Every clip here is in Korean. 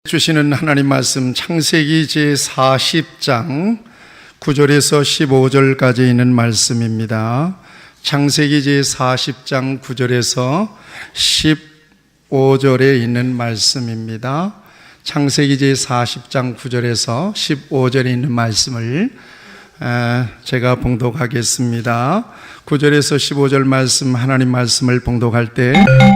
주시는 하나님 말씀 창세기 제40장 9절에서 15절까지 있는 말씀입니다. 창세기 제40장 9절에서 15절에 있는 말씀입니다. 창세기 제40장 9절에서 15절에 있는 말씀을 제가 봉독하겠습니다. 9절에서 15절 말씀, 하나님 말씀을 봉독할 때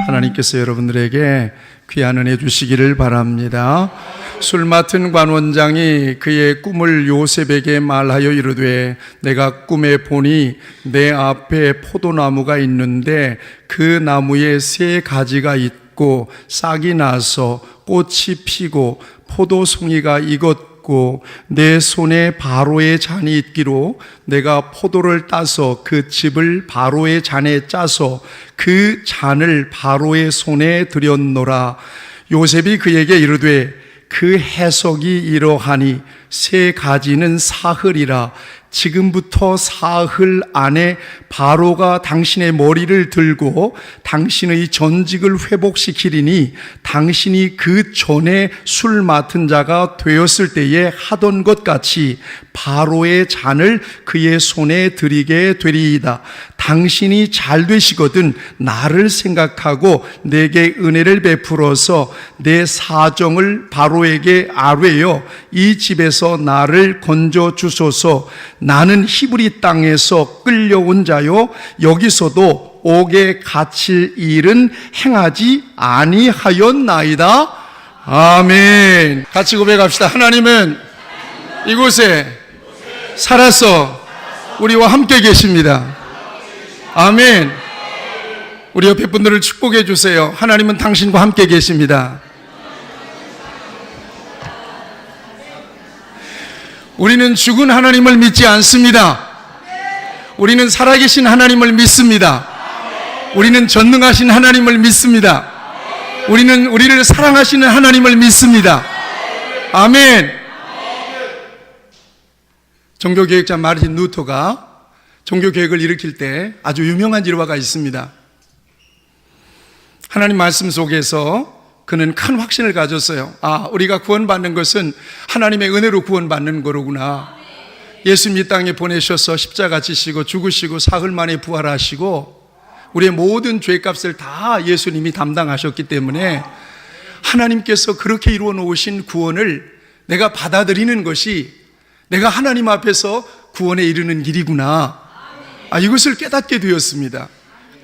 하나님께서 여러분들에게 귀한 은혜 주시기를 바랍니다. 술 맡은 관원장이 그의 꿈을 요셉에게 말하여 이르되 내가 꿈에 보니 내 앞에 포도나무가 있는데 그 나무에 세 가지가 있고 싹이 나서 꽃이 피고 포도송이가 익었고 내 손에 바로의 잔이 있기로 내가 포도를 따서 그 즙을 바로의 잔에 짜서 그 잔을 바로의 손에 들였노라. 요셉이 그에게 이르되 그 해석이 이러하니 세 가지는 사흘이라. 지금부터 사흘 안에 바로가 당신의 머리를 들고 당신의 전직을 회복시키리니 당신이 그 전에 술 맡은 자가 되었을 때에 하던 것 같이 바로의 잔을 그의 손에 들이게 되리이다. 당신이 잘 되시거든 나를 생각하고 내게 은혜를 베풀어서 내 사정을 바로에게 아뢰어 이 집에서 나를 건져 주소서. 나는 히브리 땅에서 끌려온 자요 여기서도 옥에 갇힐 일은 행하지 아니하였나이다. 아멘. 같이 고백합시다. 하나님은 이곳에 살아서 우리와 함께 계십니다. 아멘. 우리 옆에 분들을 축복해 주세요. 하나님은 당신과 함께 계십니다. 우리는 죽은 하나님을 믿지 않습니다. 우리는 살아계신 하나님을 믿습니다. 우리는 전능하신 하나님을 믿습니다. 우리는 우리를 사랑하시는 하나님을 믿습니다. 아멘. 종교개혁자 마르틴 루터가 종교개혁을 일으킬 때 아주 유명한 일화가 있습니다. 하나님 말씀 속에서 그는 큰 확신을 가졌어요. 우리가 구원받는 것은 하나님의 은혜로 구원받는 거로구나. 예수님 이 땅에 보내셔서 십자가 지시고 죽으시고 사흘 만에 부활하시고 우리의 모든 죄값을 다 예수님이 담당하셨기 때문에 하나님께서 그렇게 이루어 놓으신 구원을 내가 받아들이는 것이 내가 하나님 앞에서 구원에 이르는 길이구나. 이것을 깨닫게 되었습니다.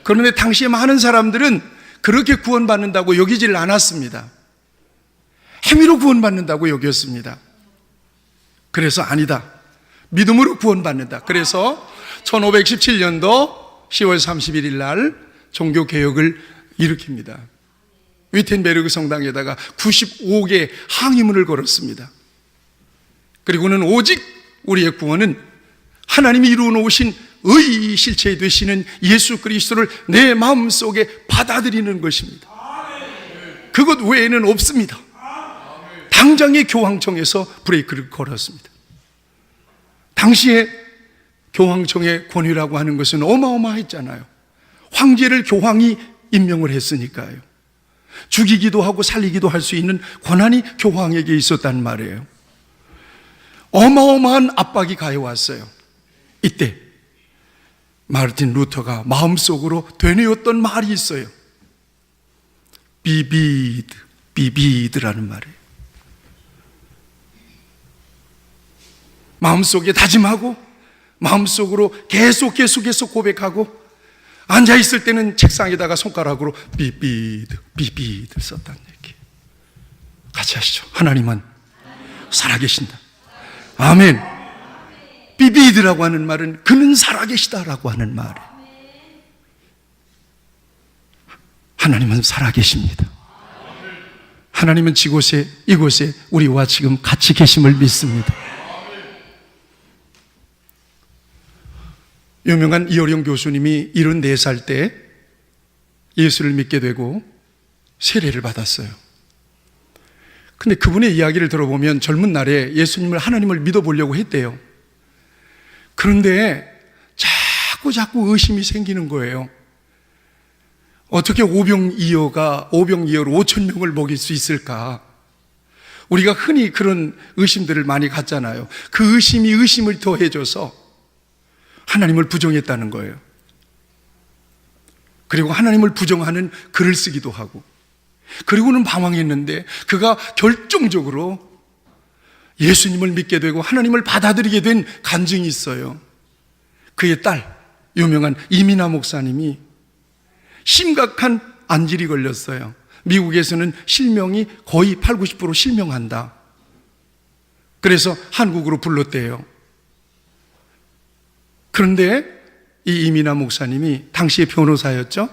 그런데 당시에 많은 사람들은 그렇게 구원받는다고 여기질 않았습니다. 행위로 구원받는다고 여겼습니다. 그래서 아니다. 믿음으로 구원받는다. 그래서 1517년도 10월 31일 날 종교개혁을 일으킵니다. 위텐베르그 성당에다가 95개 항의문을 걸었습니다. 그리고는 오직 우리의 구원은 하나님이 이루어 놓으신 의 실체 되시는 예수 그리스도를 내 마음속에 받아들이는 것입니다. 그것 외에는 없습니다. 당장의 교황청에서 브레이크를 걸었습니다. 당시에 교황청의 권위라고 하는 것은 어마어마했잖아요. 황제를 교황이 임명을 했으니까요. 죽이기도 하고 살리기도 할 수 있는 권한이 교황에게 있었단 말이에요. 어마어마한 압박이 가해왔어요. 이때 마르틴 루터가 마음속으로 되뇌었던 말이 있어요. 비비드라는 말이에요. 마음속에 다짐하고 마음속으로 계속 고백하고 앉아있을 때는 책상에다가 손가락으로 비비드 썼다는 얘기. 같이 하시죠. 하나님은 살아계신다. 아멘. 비비드라고 하는 말은 그는 살아계시다라고 하는 말이에요. 하나님은 살아계십니다. 하나님은 이곳에 우리와 지금 같이 계심을 믿습니다. 유명한 이어령 교수님이 74살 때 예수를 믿게 되고 세례를 받았어요. 근데 그분의 이야기를 들어보면 젊은 날에 예수님을 하나님을 믿어보려고 했대요. 그런데 자꾸 의심이 생기는 거예요. 어떻게 오병이어로 5,000명을 먹일 수 있을까? 우리가 흔히 그런 의심들을 많이 갖잖아요. 그 의심이 의심을 더해줘서 하나님을 부정했다는 거예요. 그리고 하나님을 부정하는 글을 쓰기도 하고, 그리고는 방황했는데 그가 결정적으로 예수님을 믿게 되고 하나님을 받아들이게 된 간증이 있어요. 그의 딸, 유명한 이민아 목사님이 심각한 안질이 걸렸어요. 미국에서는 실명이 거의 80, 90% 실명한다. 그래서 한국으로 불렀대요. 그런데 이 이민아 목사님이 당시에 변호사였죠.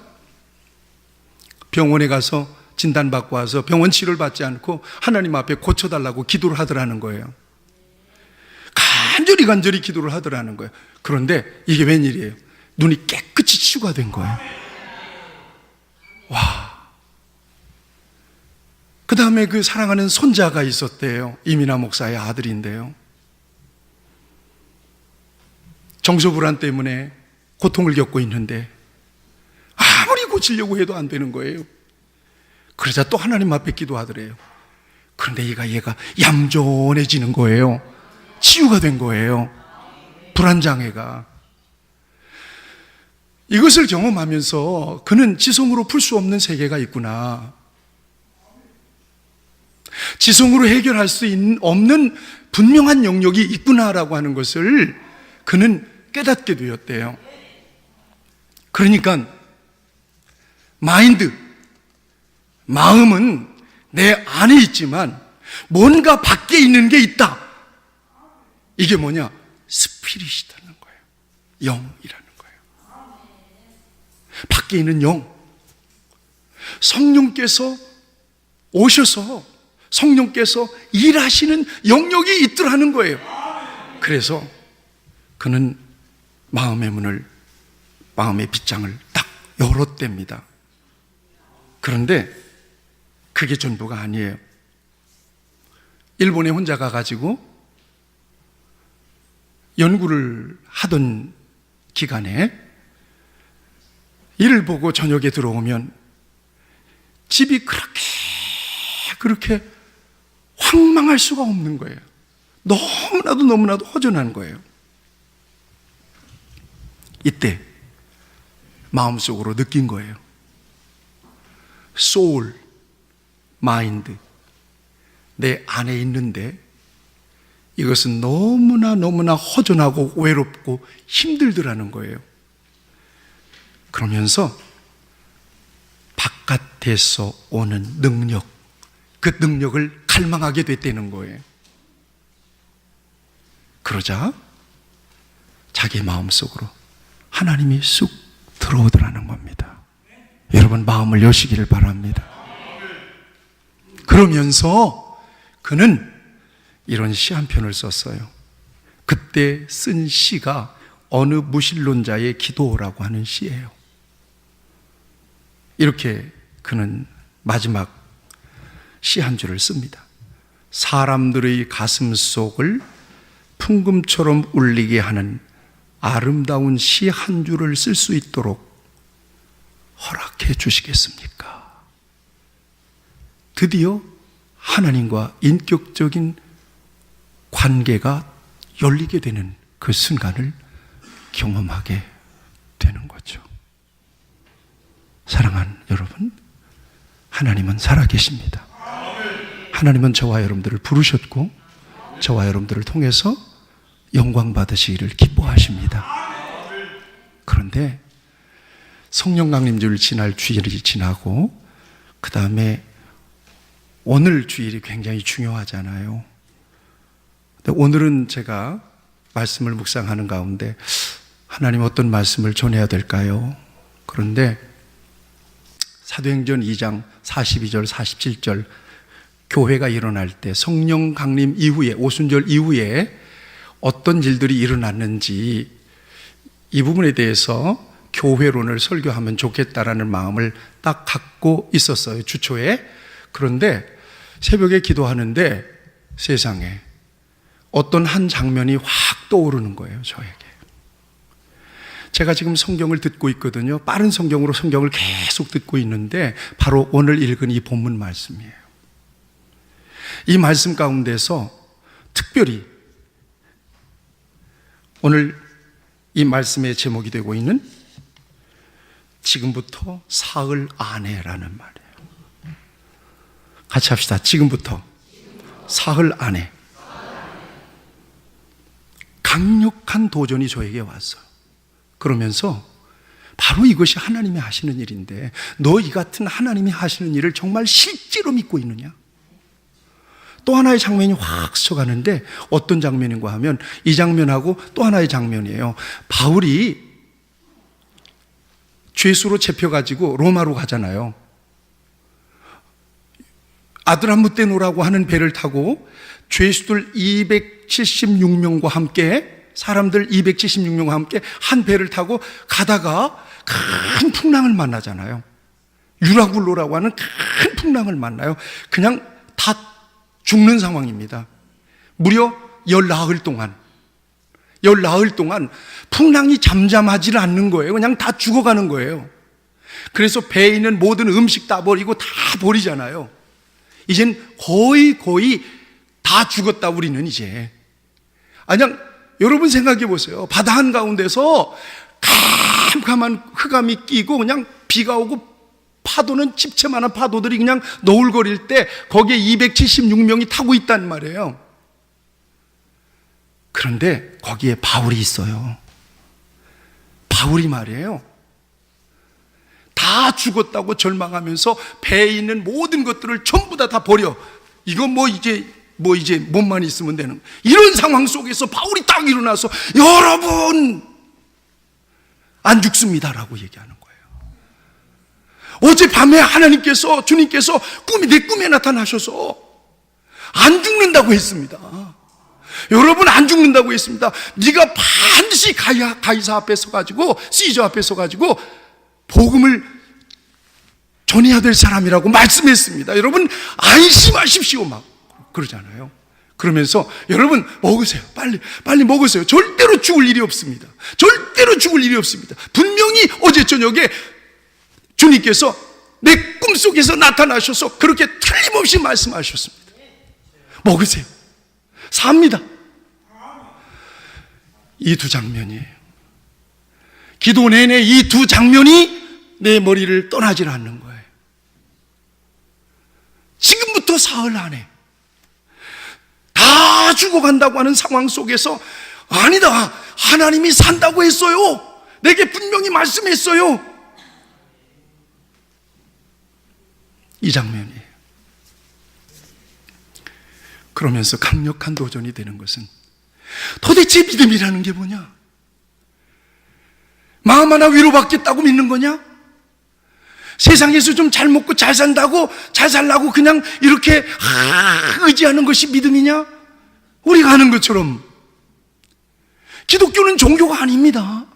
병원에 가서 진단받고 와서 병원 치료를 받지 않고 하나님 앞에 고쳐달라고 기도를 하더라는 거예요. 간절히 기도를 하더라는 거예요. 그런데 이게 웬일이에요? 눈이 깨끗이 치유가 된 거예요. 와. 그 다음에 그 사랑하는 손자가 있었대요. 이민아 목사의 아들인데요. 정서불안 때문에 고통을 겪고 있는데 아무리 고치려고 해도 안 되는 거예요. 그러자 또 하나님 앞에 기도하더래요. 그런데 얘가 얌전해지는 거예요. 치유가 된 거예요. 불안장애가. 이것을 경험하면서 그는 지성으로 풀 수 없는 세계가 있구나, 지성으로 해결할 수 없는 분명한 영역이 있구나라고 하는 것을 그는 깨닫게 되었대요. 그러니까 마음은 내 안에 있지만 뭔가 밖에 있는 게 있다. 이게 뭐냐? 스피릿이라는 거예요. 영이라는 거예요. 밖에 있는 영. 성령께서 오셔서 성령께서 일하시는 영역이 있더라는 거예요. 그래서 그는 마음의 문을, 마음의 빗장을 딱 열었답니다. 그런데 그게 전부가 아니에요. 일본에 혼자 가가지고 연구를 하던 기간에 이를 보고 저녁에 들어오면 집이 그렇게 황망할 수가 없는 거예요. 너무나도 허전한 거예요. 이때 마음속으로 느낀 거예요. 소울, 마인드, 내 안에 있는데 이것은 너무나 허전하고 외롭고 힘들더라는 거예요. 그러면서 바깥에서 오는 능력, 그 능력을 갈망하게 됐다는 거예요. 그러자 자기 마음속으로 하나님이 쑥 들어오더라는 겁니다. 여러분, 마음을 여시기를 바랍니다. 그러면서 그는 이런 시 한 편을 썼어요. 그때 쓴 시가 어느 무신론자의 기도라고 하는 시예요. 이렇게 그는 마지막 시 한 줄을 씁니다. 사람들의 가슴 속을 풍금처럼 울리게 하는 아름다운 시 한 줄을 쓸 수 있도록 허락해 주시겠습니까? 드디어 하나님과 인격적인 관계가 열리게 되는 그 순간을 경험하게 되는 거죠. 사랑하는 여러분, 하나님은 살아계십니다. 하나님은 저와 여러분들을 부르셨고 저와 여러분들을 통해서 영광 받으시기를 기뻐하십니다. 그런데 성령 강림주일 지날 주일이 지나고 그 다음에 오늘 주일이 굉장히 중요하잖아요. 근데 오늘은 제가 말씀을 묵상하는 가운데 하나님 어떤 말씀을 전해야 될까요? 그런데 사도행전 2장 42절 47절 교회가 일어날 때 성령 강림 이후에 오순절 이후에 어떤 일들이 일어났는지 이 부분에 대해서 교회론을 설교하면 좋겠다라는 마음을 딱 갖고 있었어요, 주초에. 그런데 새벽에 기도하는데 세상에 어떤 한 장면이 확 떠오르는 거예요, 저에게. 제가 지금 성경을 듣고 있거든요. 빠른 성경으로 성경을 계속 듣고 있는데 바로 오늘 읽은 이 본문 말씀이에요. 이 말씀 가운데서 특별히 오늘 이 말씀의 제목이 되고 있는 지금부터 사흘 안에라는 말이에요. 같이 합시다. 지금부터 사흘 안에. 강력한 도전이 저에게 왔어요. 그러면서 바로 이것이 하나님이 하시는 일인데, 너 이 같은 하나님이 하시는 일을 정말 실제로 믿고 있느냐? 또 하나의 장면이 확 스쳐가는데, 어떤 장면인가 하면 이 장면하고 또 하나의 장면이에요. 바울이 죄수로 잡혀가지고 로마로 가잖아요. 아드라무떼노라고 하는 배를 타고 죄수들 276명과 함께, 사람들 276명과 함께 한 배를 타고 가다가 큰 풍랑을 만나잖아요. 유라굴로라고 하는 큰 풍랑을 만나요. 그냥 다 죽는 상황입니다. 무려 열나흘 동안 풍랑이 잠잠하지 않는 거예요. 그냥 다 죽어가는 거예요. 그래서 배에 있는 모든 음식 다 버리고 다 버리잖아요. 이젠 거의 다 죽었다, 우리는 이제. 그냥 여러분 생각해 보세요. 바다 한가운데서 캄캄한 흑암이 끼고 그냥 비가 오고 파도는 집채만한 파도들이 그냥 너울거릴 때 거기에 276명이 타고 있단 말이에요. 그런데 거기에 바울이 있어요. 바울이 말이에요, 다 죽었다고 절망하면서 배에 있는 모든 것들을 전부 다 버려. 이거 이제 몸만 있으면 되는, 이런 상황 속에서 바울이 딱 일어나서 여러분 안 죽습니다라고 얘기하는 거예요. 어젯밤에 주님께서 내 꿈에 나타나셔서 안 죽는다고 했습니다. 여러분 안 죽는다고 했습니다. 네가 반드시 가이사 앞에 서가지고, 시저 앞에 서가지고 복음을 전해야 될 사람이라고 말씀했습니다. 여러분 안심하십시오 막 그러잖아요. 그러면서 여러분 먹으세요. 빨리 먹으세요. 절대로 죽을 일이 없습니다. 분명히 어제 저녁에 주님께서 내 꿈속에서 나타나셔서 그렇게 틀림없이 말씀하셨습니다. 먹으세요. 삽니다. 이 두 장면이에요. 기도 내내 이 두 장면이 내 머리를 떠나질 않는 거예요. 지금부터 사흘 안에 다 죽어간다고 하는 상황 속에서, 아니다, 하나님이 산다고 했어요. 내게 분명히 말씀했어요. 이 장면이에요. 그러면서 강력한 도전이 되는 것은, 도대체 믿음이라는 게 뭐냐? 마음 하나 위로받겠다고 믿는 거냐? 세상에서 좀 잘 먹고 잘 산다고, 잘 살라고 그냥 이렇게 의지하는 것이 믿음이냐? 우리가 아는 것처럼 기독교는 종교가 아닙니다.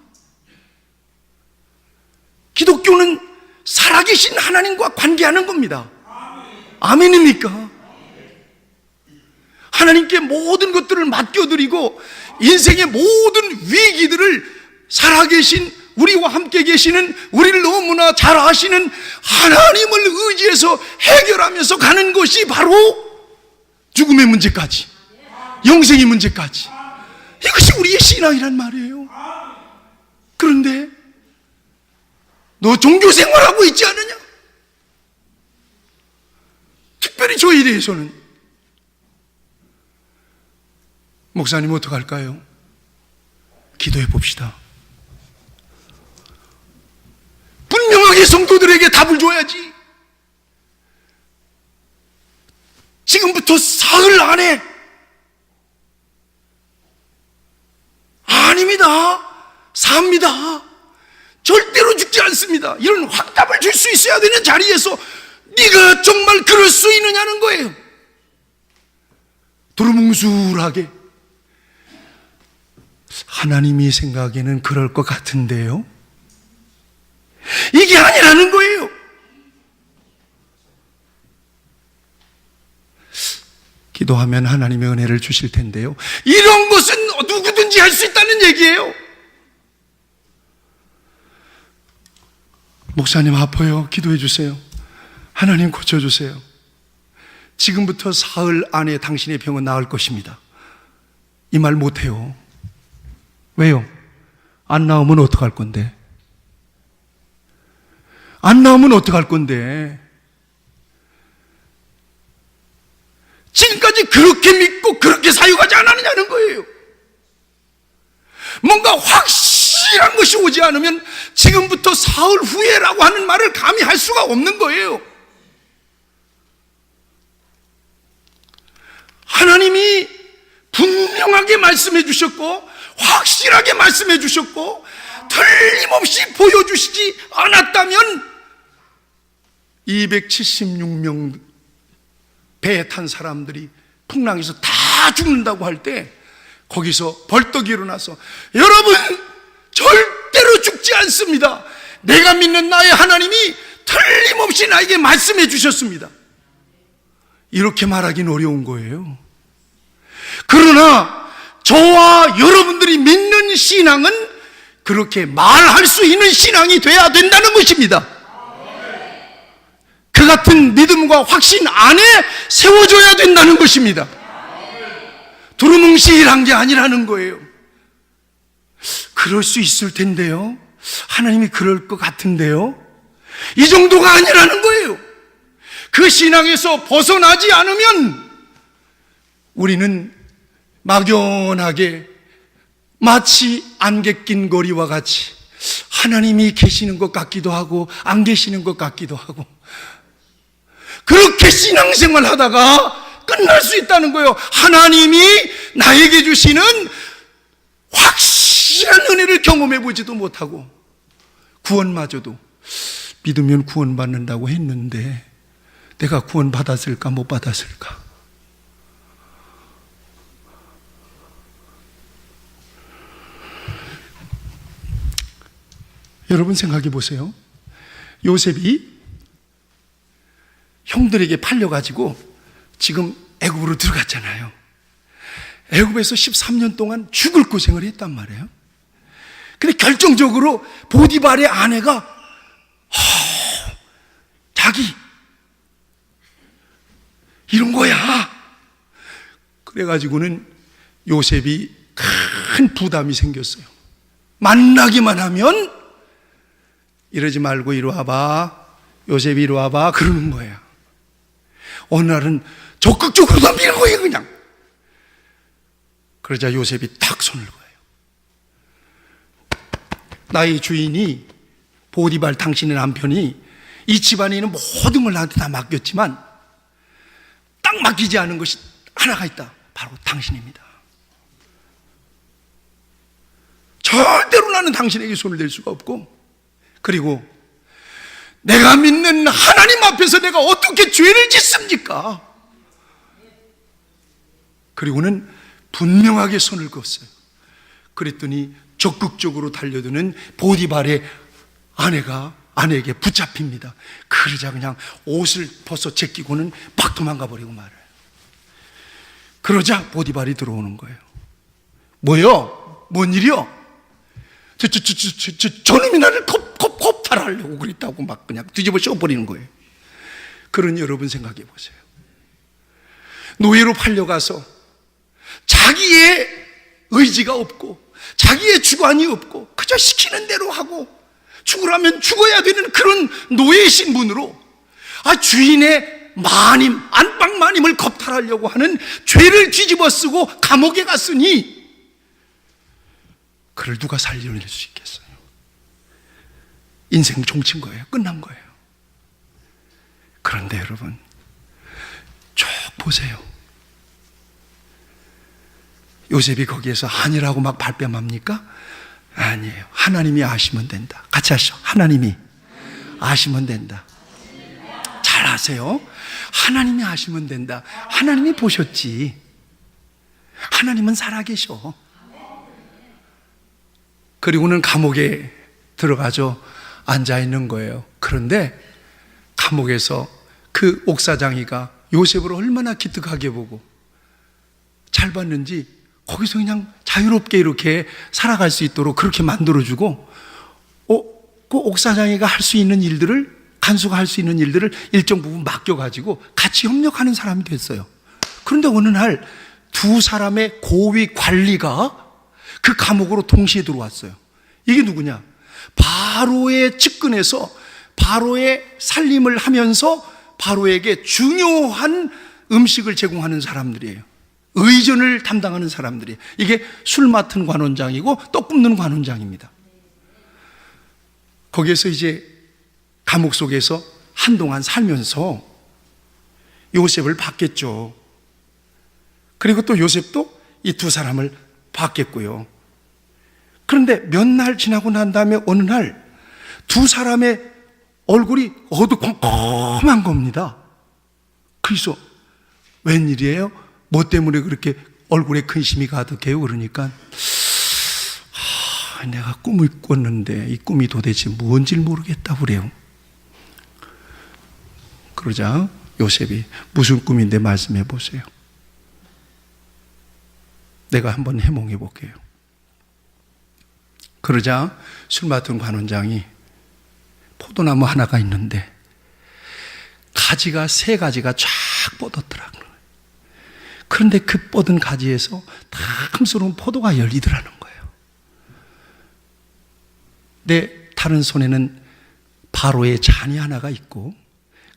기독교는 살아계신 하나님과 관계하는 겁니다. 아멘입니까? 하나님께 모든 것들을 맡겨드리고 인생의 모든 위기들을 살아계신, 우리와 함께 계시는, 우리를 너무나 잘 아시는 하나님을 의지해서 해결하면서 가는 것이 바로 죽음의 문제까지, 영생의 문제까지, 이것이 우리의 신앙이란 말이에요. 그런데 너 종교 생활하고 있지 않느냐? 특별히 저에 대해서는, 목사님 어떡할까요? 기도해 봅시다. 분명하게 성도들에게 답을 줘야지. 지금부터 사흘 안에, 아닙니다, 삽니다, 절대로 죽지 않습니다, 이런 확답을 줄 수 있어야 되는 자리에서 네가 정말 그럴 수 있느냐는 거예요. 두루뭉술하게 하나님이 생각에는 그럴 것 같은데요, 이게 아니라는 거예요. 기도하면 하나님의 은혜를 주실 텐데요, 이런 것은 누구든지 할 수 있다는 얘기예요. 목사님 아파요, 기도해 주세요. 하나님 고쳐주세요. 지금부터 사흘 안에 당신의 병은 나을 것입니다. 이 말 못해요. 왜요? 안 나오면 어떡할 건데? 안 나오면 어떡할 건데? 지금까지 그렇게 믿고 그렇게 사역하지 않았느냐는 거예요. 뭔가 확실한 것이 오지 않으면 지금부터 사흘 후에라고 하는 말을 감히 할 수가 없는 거예요. 하나님이 분명하게 말씀해 주셨고 확실하게 말씀해 주셨고 틀림없이 보여주시지 않았다면 276명 배에 탄 사람들이 풍랑에서 다 죽는다고 할 때 거기서 벌떡 일어나서 여러분 절대로 죽지 않습니다. 내가 믿는 나의 하나님이 틀림없이 나에게 말씀해 주셨습니다. 이렇게 말하기는 어려운 거예요. 그러나 저와 여러분들이 믿는 신앙은 그렇게 말할 수 있는 신앙이 돼야 된다는 것입니다. 그 같은 믿음과 확신 안에 세워져야 된다는 것입니다. 두루뭉실한 게 아니라는 거예요. 그럴 수 있을 텐데요. 하나님이 그럴 것 같은데요. 이 정도가 아니라는 거예요. 그 신앙에서 벗어나지 않으면 우리는 막연하게 마치 안개 낀 거리와 같이 하나님이 계시는 것 같기도 하고 안 계시는 것 같기도 하고 그렇게 신앙생활 하다가 끝날 수 있다는 거예요. 하나님이 나에게 주시는 확실한 은혜를 경험해 보지도 못하고 구원마저도 믿으면 구원받는다고 했는데 내가 구원받았을까 못 받았을까? 여러분 생각해 보세요. 요셉이 형들에게 팔려가지고 지금 애굽으로 들어갔잖아요. 애굽에서 13년 동안 죽을 고생을 했단 말이에요. 근데 결정적으로 보디발의 아내가 자기 이런 거야. 그래가지고는 요셉이 큰 부담이 생겼어요. 만나기만 하면 이러지 말고 이리 와봐. 요셉이 이리 와봐. 그러는 거야. 어느 날은 적극적으로 덤비는 거예요, 그냥. 그러자 요셉이 탁 손을 거예요. 나의 주인이 보디발 당신의 남편이 이 집안에 있는 모든 걸 나한테 다 맡겼지만 딱 맡기지 않은 것이 하나가 있다. 바로 당신입니다. 절대로 나는 당신에게 손을 댈 수가 없고 그리고 내가 믿는 하나님 앞에서 내가 어떻게 죄를 짓습니까? 그리고는 분명하게 손을 그었어요. 그랬더니 적극적으로 달려드는 보디발의 아내에게 붙잡힙니다. 그러자 그냥 옷을 벗어 제끼고는 막 도망가 버리고 말아요. 그러자 보디발이 들어오는 거예요. 뭐요? 뭔 일이요? 저놈이 나를 겁탈하려고 그랬다고 막 그냥 뒤집어 씌워버리는 거예요. 그러니 여러분 생각해 보세요. 노예로 팔려가서 자기의 의지가 없고 자기의 주관이 없고 그저 시키는 대로 하고 죽으라면 죽어야 되는 그런 노예 신분으로 주인의 마님, 안방 마님을 겁탈하려고 하는 죄를 뒤집어 쓰고 감옥에 갔으니 그를 누가 살려낼 수 있겠어요? 인생 종친 거예요. 끝난 거예요. 그런데 여러분 쭉 보세요. 요셉이 거기에서 아니라고 막 발뺌합니까? 아니에요. 하나님이 아시면 된다. 같이 하시죠. 하나님이 아시면 된다. 잘 아세요. 하나님이 아시면 된다. 하나님이 보셨지. 하나님은 살아계셔. 그리고는 감옥에 들어가죠. 앉아있는 거예요. 그런데 감옥에서 그 옥사장이가 요셉을 얼마나 기특하게 보고 잘 봤는지 거기서 그냥 자유롭게 이렇게 살아갈 수 있도록 그렇게 만들어주고 그 옥사장이가 할 수 있는 일들을 간수가 할 수 있는 일들을 일정 부분 맡겨가지고 같이 협력하는 사람이 됐어요. 그런데 어느 날 두 사람의 고위 관리가 그 감옥으로 동시에 들어왔어요. 이게 누구냐? 바로의 측근에서 바로의 살림을 하면서 바로에게 중요한 음식을 제공하는 사람들이에요. 의전을 담당하는 사람들이에요. 이게 술 맡은 관원장이고 떡 굽는 관원장입니다. 거기에서 이제 감옥 속에서 한동안 살면서 요셉을 봤겠죠. 그리고 또 요셉도 이 두 사람을 봤겠고요. 그런데 몇 날 지나고 난 다음에 어느 날 두 사람의 얼굴이 어두컴컴한 겁니다. 그래서 웬일이에요? 뭐 때문에 그렇게 얼굴에 근심이 가득해요? 그러니까 내가 꿈을 꿨는데 이 꿈이 도대체 뭔지 모르겠다 그래요. 그러자 요셉이 무슨 꿈인데 말씀해 보세요. 내가 한번 해몽해 볼게요. 그러자 술 맡은 관원장이 포도나무 하나가 있는데 가지가 세 가지가 쫙 뻗었더라고요. 그런데 그 뻗은 가지에서 탐스러운 포도가 열리더라는 거예요. 내 다른 손에는 바로의 잔이 하나가 있고,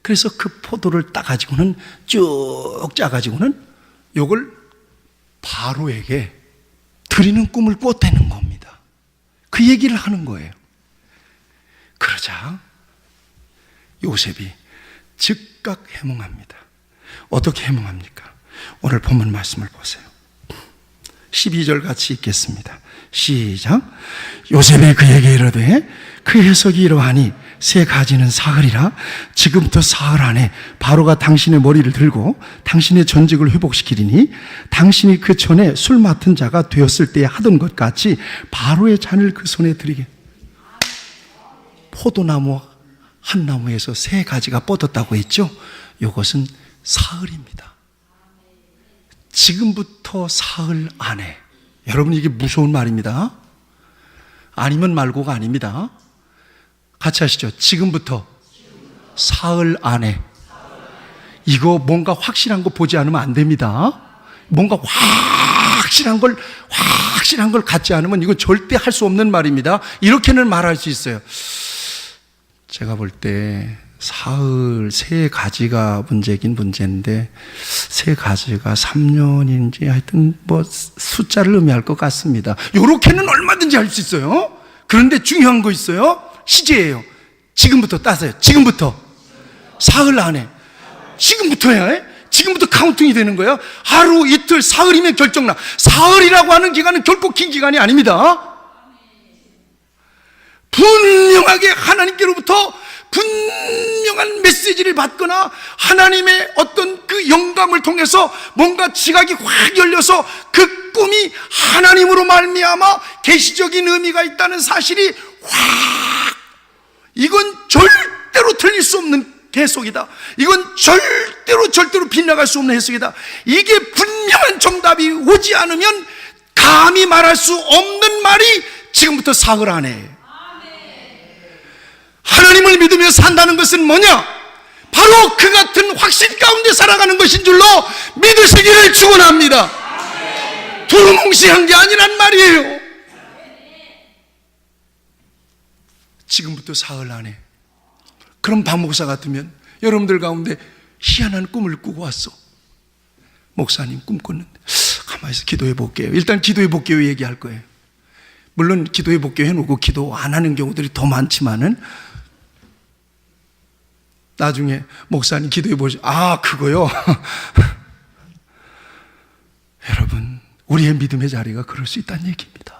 그래서 그 포도를 따가지고는 쭉 짜가지고는 요걸 바로에게 드리는 꿈을 꿨다는 겁니다. 그 얘기를 하는 거예요. 그러자 요셉이 즉각 해몽합니다. 어떻게 해몽합니까? 오늘 본문 말씀을 보세요. 12절 같이 읽겠습니다. 시작. 요셉이 그에게 이르되 그 해석이 이러하니 세 가지는 사흘이라 지금부터 사흘 안에 바로가 당신의 머리를 들고 당신의 전직을 회복시키리니 당신이 그 전에 술 맡은 자가 되었을 때 하던 것 같이 바로의 잔을 그 손에 드리게. 포도나무 한 나무에서 세 가지가 뻗었다고 했죠? 이것은 사흘입니다. 지금부터 사흘 안에. 여러분, 이게 무서운 말입니다. 아니면 말고가 아닙니다. 같이 하시죠. 지금부터 사흘 안에. 이거 뭔가 확실한 거 보지 않으면 안 됩니다. 뭔가 확실한 걸 갖지 않으면 이건 절대 할 수 없는 말입니다. 이렇게는 말할 수 있어요. 제가 볼 때 사흘 세 가지가 문제긴 문제인데 세 가지가 3년인지 하여튼 뭐 숫자를 의미할 것 같습니다. 요렇게는 얼마든지 할 수 있어요. 그런데 중요한 거 있어요. 시제예요. 지금부터 따세요. 지금부터 사흘 안에. 지금부터야. 해? 지금부터 카운팅이 되는 거예요. 하루 이틀 사흘이면 결정나. 사흘이라고 하는 기간은 결코 긴 기간이 아닙니다. 분명하게 하나님께로부터 분명한 메시지를 받거나 하나님의 어떤 그 영감을 통해서 뭔가 지각이 확 열려서 그 꿈이 하나님으로 말미암아 계시적인 의미가 있다는 사실이 확, 이건 절대로 틀릴 수 없는 해석이다. 이건 절대로 빗나갈 수 없는 해석이다. 이게 분명한 정답이 오지 않으면 감히 말할 수 없는 말이 지금부터 사흘 안에. 하나님을 믿으며 산다는 것은 뭐냐? 바로 그 같은 확신 가운데 살아가는 것인 줄로 믿으시기를 축원합니다. 두루뭉실한 게 아니란 말이에요. 지금부터 사흘 안에. 그럼 박 목사 같으면 여러분들 가운데 희한한 꿈을 꾸고 왔어. 목사님 꿈 꿨는데 가만히 있어 기도해 볼게요. 일단 기도해 볼게요 얘기할 거예요. 물론 기도해 볼게요 해놓고 기도 안 하는 경우들이 더 많지만은 나중에 목사님 기도해 보죠. 아, 그거요? 여러분, 우리의 믿음의 자리가 그럴 수 있다는 얘기입니다.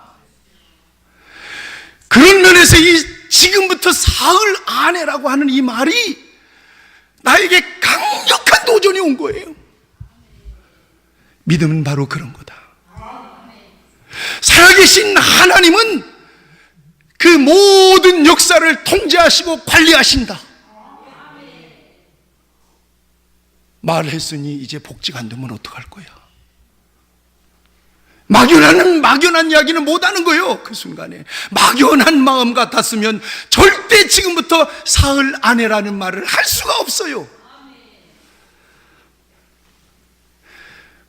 그런 면에서 이 지금부터 사흘 안에라고 하는 이 말이 나에게 강력한 도전이 온 거예요. 믿음은 바로 그런 거다. 살아계신 하나님은 그 모든 역사를 통제하시고 관리하신다. 말을 했으니 이제 복직 안 되면 어떡할 거야? 막연한 이야기는 못하는 거예요. 그 순간에 막연한 마음 같았으면 절대 지금부터 사흘 안에라는 말을 할 수가 없어요.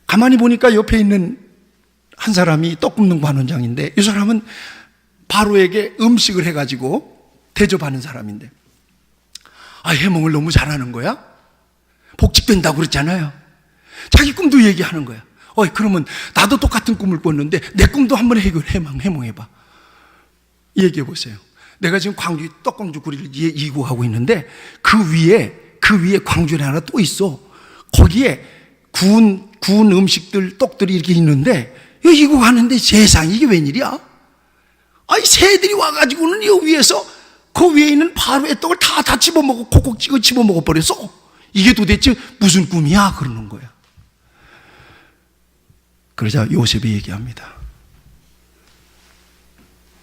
가만히 보니까 옆에 있는 한 사람이 떡 굽는 관원장인데, 이 사람은 바로에게 음식을 해가지고 대접하는 사람인데, 해몽을 너무 잘하는 거야? 복직된다고 그랬잖아요. 자기 꿈도 얘기하는 거야. 그러면 나도 똑같은 꿈을 꿨는데 내 꿈도 한번 해몽해봐. 얘기해 보세요. 내가 지금 광주 떡광주구리를 이구하고 있는데 그 위에 광주리 하나 또 있어. 거기에 구운 음식들, 떡들이 이렇게 있는데 이구하는데 세상에 이게 웬일이야? 새들이 와가지고는 이 위에서 그 위에 있는 바로의 떡을 다 집어먹고 콕콕 찍어 집어먹어버렸어. 이게 도대체 무슨 꿈이야? 그러는 거야. 그러자 요셉이 얘기합니다.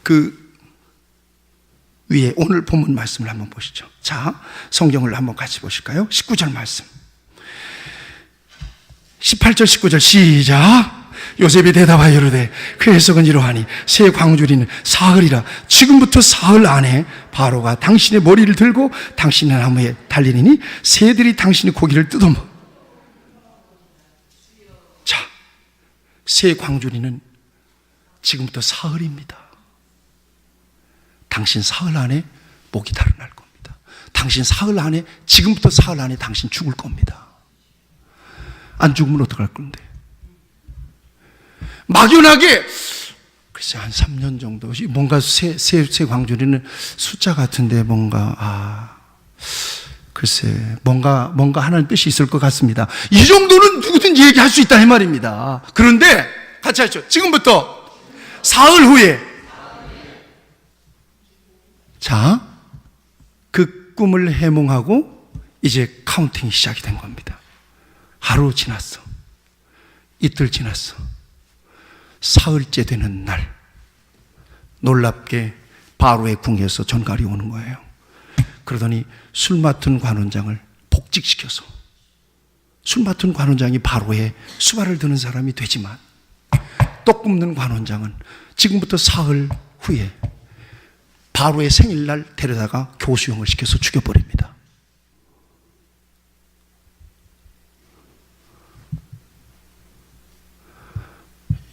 그 위에 오늘 본문 말씀을 한번 보시죠. 자, 성경을 한번 같이 보실까요? 19절 말씀. 18절 19절 시작. 요셉이 대답하여 이르되 그 해석은 이러하니 새 광주리는 사흘이라 지금부터 사흘 안에 바로가 당신의 머리를 들고 당신의 나무에 달리니 새들이 당신의 고기를 뜯어먹. 자, 새 광주리는 지금부터 사흘입니다. 당신 사흘 안에 목이 달아날 겁니다. 당신 사흘 안에, 지금부터 사흘 안에 당신 죽을 겁니다. 안 죽으면 어떡할 건데? 막연하게 글쎄 한 3년 정도 뭔가 새 광주리는 숫자 같은데 글쎄 뭔가 하나님 뜻이 있을 것 같습니다. 이 정도는 누구든지 얘기할 수 있다 이 말입니다. 그런데 같이 하시죠. 지금부터 사흘 후에, 자, 그 꿈을 해몽하고 이제 카운팅이 시작이 된 겁니다. 하루 지났어. 이틀 지났어. 사흘째 되는 날, 놀랍게 바로의 궁에서 전갈이 오는 거예요. 그러더니 술 맡은 관원장을 복직시켜서, 술 맡은 관원장이 바로의 수발을 드는 사람이 되지만 떡 굽는 관원장은 지금부터 사흘 후에 바로의 생일날 데려다가 교수형을 시켜서 죽여버립니다.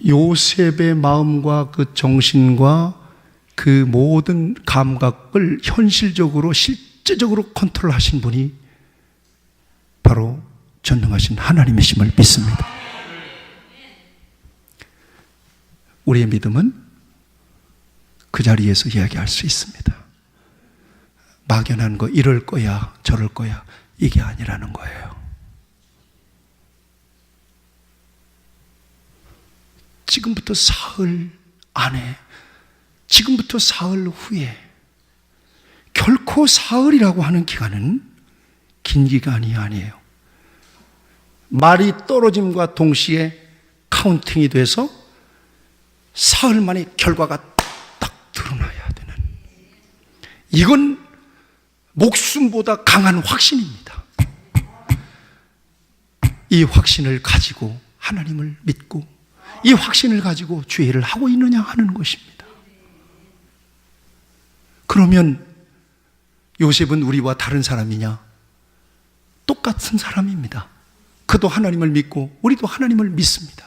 요셉의 마음과 그 정신과 그 모든 감각을 현실적으로 실제적으로 컨트롤하신 분이 바로 전능하신 하나님이심을 믿습니다. 우리의 믿음은 그 자리에서 이야기할 수 있습니다. 막연한 거, 이럴 거야 저럴 거야, 이게 아니라는 거예요. 지금부터 사흘 안에, 지금부터 사흘 후에, 결코 사흘이라고 하는 기간은 긴 기간이 아니에요. 말이 떨어짐과 동시에 카운팅이 돼서 사흘 만에 결과가 딱 드러나야 되는, 이건 목숨보다 강한 확신입니다. 이 확신을 가지고 하나님을 믿고 이 확신을 가지고 죄를 하고 있느냐 하는 것입니다. 그러면 요셉은 우리와 다른 사람이냐? 똑같은 사람입니다. 그도 하나님을 믿고 우리도 하나님을 믿습니다.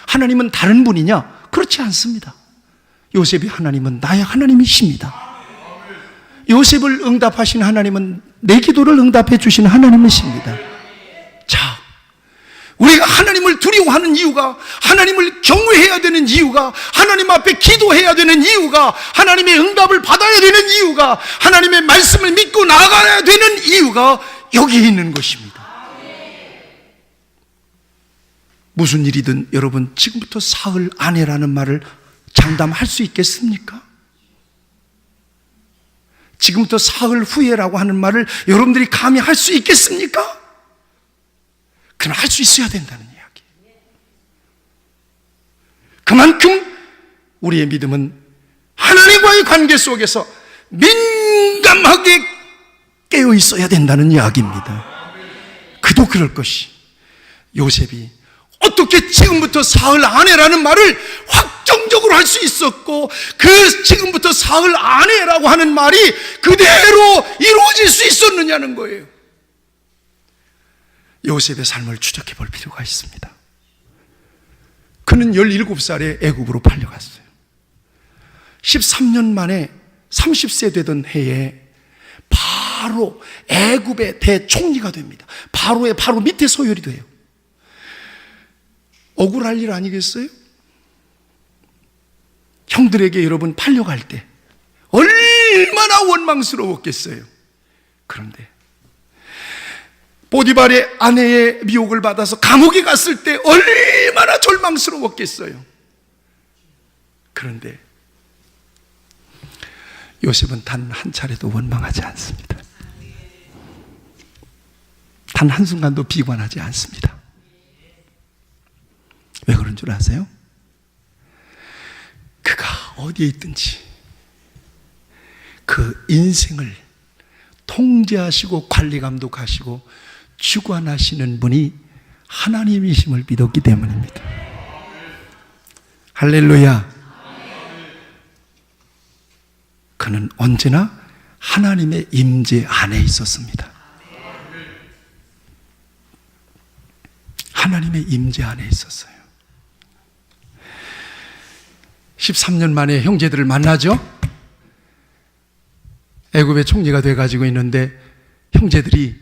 하나님은 다른 분이냐? 그렇지 않습니다. 요셉이 하나님은 나의 하나님이십니다. 요셉을 응답하신 하나님은 내 기도를 응답해 주신 하나님이십니다. 자, 우리가 하나님을 두려워하는 이유가, 하나님을 경외해야 되는 이유가, 하나님 앞에 기도해야 되는 이유가, 하나님의 응답을 받아야 되는 이유가, 하나님의 말씀을 믿고 나아가야 되는 이유가 여기에 있는 것입니다. 무슨 일이든 여러분 지금부터 사흘 안에라는 말을 장담할 수 있겠습니까? 지금부터 사흘 후에라고 하는 말을 여러분들이 감히 할 수 있겠습니까? 그러나 할 수 있어야 된다는 이야기. 그만큼 우리의 믿음은 하나님과의 관계 속에서 민감하게 깨어 있어야 된다는 이야기입니다. 그도 그럴 것이, 요셉이 어떻게 지금부터 사흘 안에라는 말을 확정적으로 할 수 있었고, 그 지금부터 사흘 안에라고 하는 말이 그대로 이루어질 수 있었느냐는 거예요. 요셉의 삶을 추적해 볼 필요가 있습니다. 그는 17살에 애굽으로 팔려갔어요. 13년 만에 30세 되던 해에 바로 애굽의 대총리가 됩니다. 바로의 바로 밑에 소열이 돼요. 억울할 일 아니겠어요? 형들에게 여러분 팔려갈 때 얼마나 원망스러웠겠어요. 그런데 보디발의 아내의 미혹을 받아서 감옥에 갔을 때 얼마나 절망스러웠겠어요. 그런데 요셉은 단 한 차례도 원망하지 않습니다. 단 한순간도 비관하지 않습니다. 왜 그런 줄 아세요? 그가 어디에 있든지 그 인생을 통제하시고 관리 감독하시고 주관하시는 분이 하나님이심을 믿었기 때문입니다. 할렐루야. 그는 언제나 하나님의 임재 안에 있었습니다. 하나님의 임재 안에 있었어요. 13년 만에 형제들을 만나죠. 애굽의 총리가 돼가지고 있는데 형제들이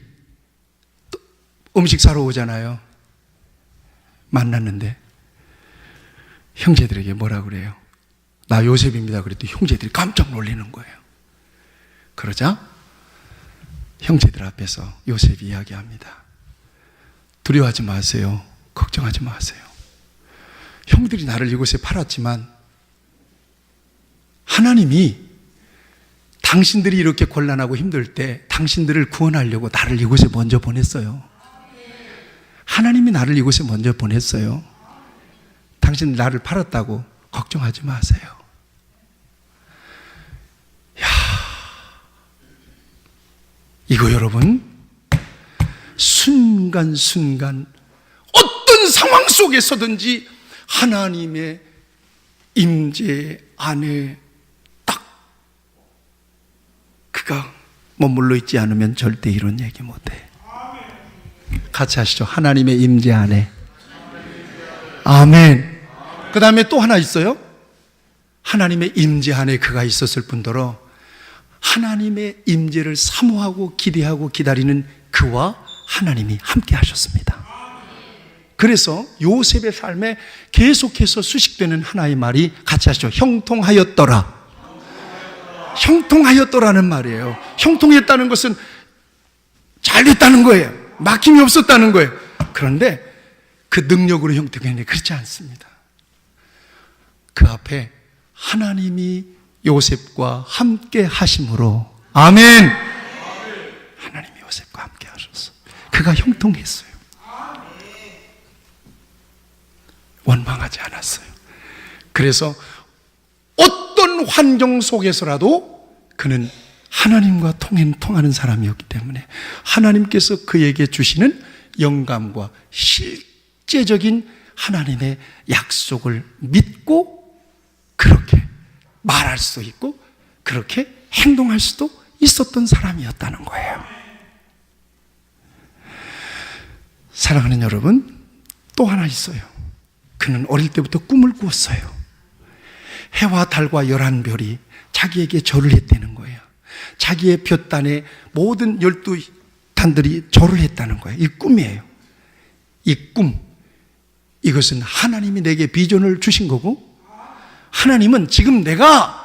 음식 사러 오잖아요. 만났는데 형제들에게 뭐라 그래요? 나 요셉입니다. 그랬더니 형제들이 깜짝 놀라는 거예요. 그러자 형제들 앞에서 요셉이 이야기합니다. 두려워하지 마세요. 걱정하지 마세요. 형들이 나를 이곳에 팔았지만 하나님이 당신들이 이렇게 곤란하고 힘들 때 당신들을 구원하려고 나를 이곳에 먼저 보냈어요. 하나님이 나를 이곳에 먼저 보냈어요. 당신 나를 팔았다고 걱정하지 마세요. 야, 이거 여러분 순간순간 어떤 상황 속에서든지 하나님의 임재 안에 딱 그가 머물러 있지 않으면 절대 이런 얘기 못해. 같이 하시죠. 하나님의 임재 안에. 아멘. 그 다음에 또 하나 있어요. 하나님의 임재 안에 그가 있었을 뿐더러 하나님의 임재를 사모하고 기대하고 기다리는 그와 하나님이 함께 하셨습니다. 그래서 요셉의 삶에 계속해서 수식되는 하나의 말이, 같이 하시죠. 형통하였더라. 형통하였더라는 말이에요. 형통했다는 것은 잘 됐다는 거예요. 막힘이 없었다는 거예요. 그런데 그 능력으로 형통했는데 그렇지 않습니다. 그 앞에 하나님이 요셉과 함께 하심으로, 아멘. 하나님이 요셉과 함께 하셨어. 그가 형통했어요. 원망하지 않았어요. 그래서 어떤 환경 속에서라도 그는 하나님과 통하는 사람이었기 때문에 하나님께서 그에게 주시는 영감과 실제적인 하나님의 약속을 믿고 그렇게 말할 수 있고 그렇게 행동할 수도 있었던 사람이었다는 거예요. 사랑하는 여러분, 또 하나 있어요. 그는 어릴 때부터 꿈을 꾸었어요. 해와 달과 11별이 자기에게 절을 했다는 거예요. 자기의 볕단에 모든 12단들이 절을 했다는 거예요. 이 꿈이에요. 이 꿈, 이것은 하나님이 내게 비전을 주신 거고, 하나님은 지금 내가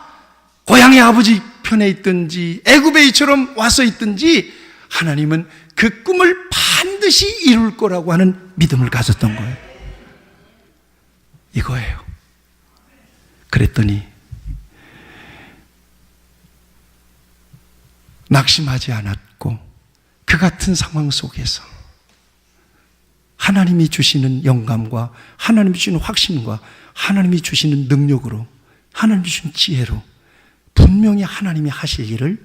고향의 아버지 편에 있든지 애굽에 이처럼 와서 있든지 하나님은 그 꿈을 반드시 이룰 거라고 하는 믿음을 가졌던 거예요. 이거예요. 그랬더니 낙심하지 않았고 그 같은 상황 속에서 하나님이 주시는 영감과 하나님이 주시는 확신과 하나님이 주시는 능력으로, 하나님이 주시는 지혜로 분명히 하나님이 하실 일을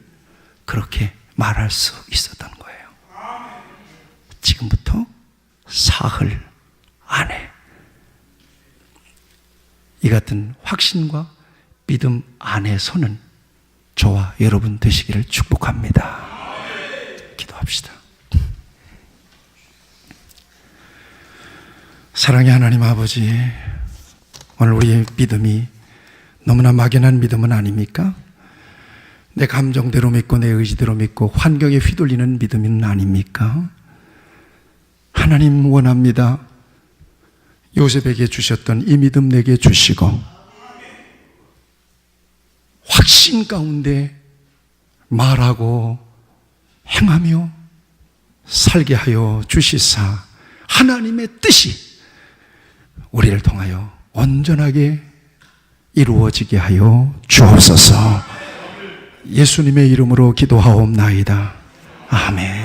그렇게 말할 수 있었던 거예요. 지금부터 사흘 안에 이 같은 확신과 믿음 안에 서는 저와 여러분 되시기를 축복합니다. 기도합시다. 사랑의 하나님 아버지, 오늘 우리의 믿음이 너무나 막연한 믿음은 아닙니까? 내 감정대로 믿고 내 의지대로 믿고 환경에 휘둘리는 믿음은 아닙니까? 하나님 원합니다. 요셉에게 주셨던 이 믿음 내게 주시고 확신 가운데 말하고 행하며 살게 하여 주시사 하나님의 뜻이 우리를 통하여 온전하게 이루어지게 하여 주옵소서. 예수님의 이름으로 기도하옵나이다. 아멘.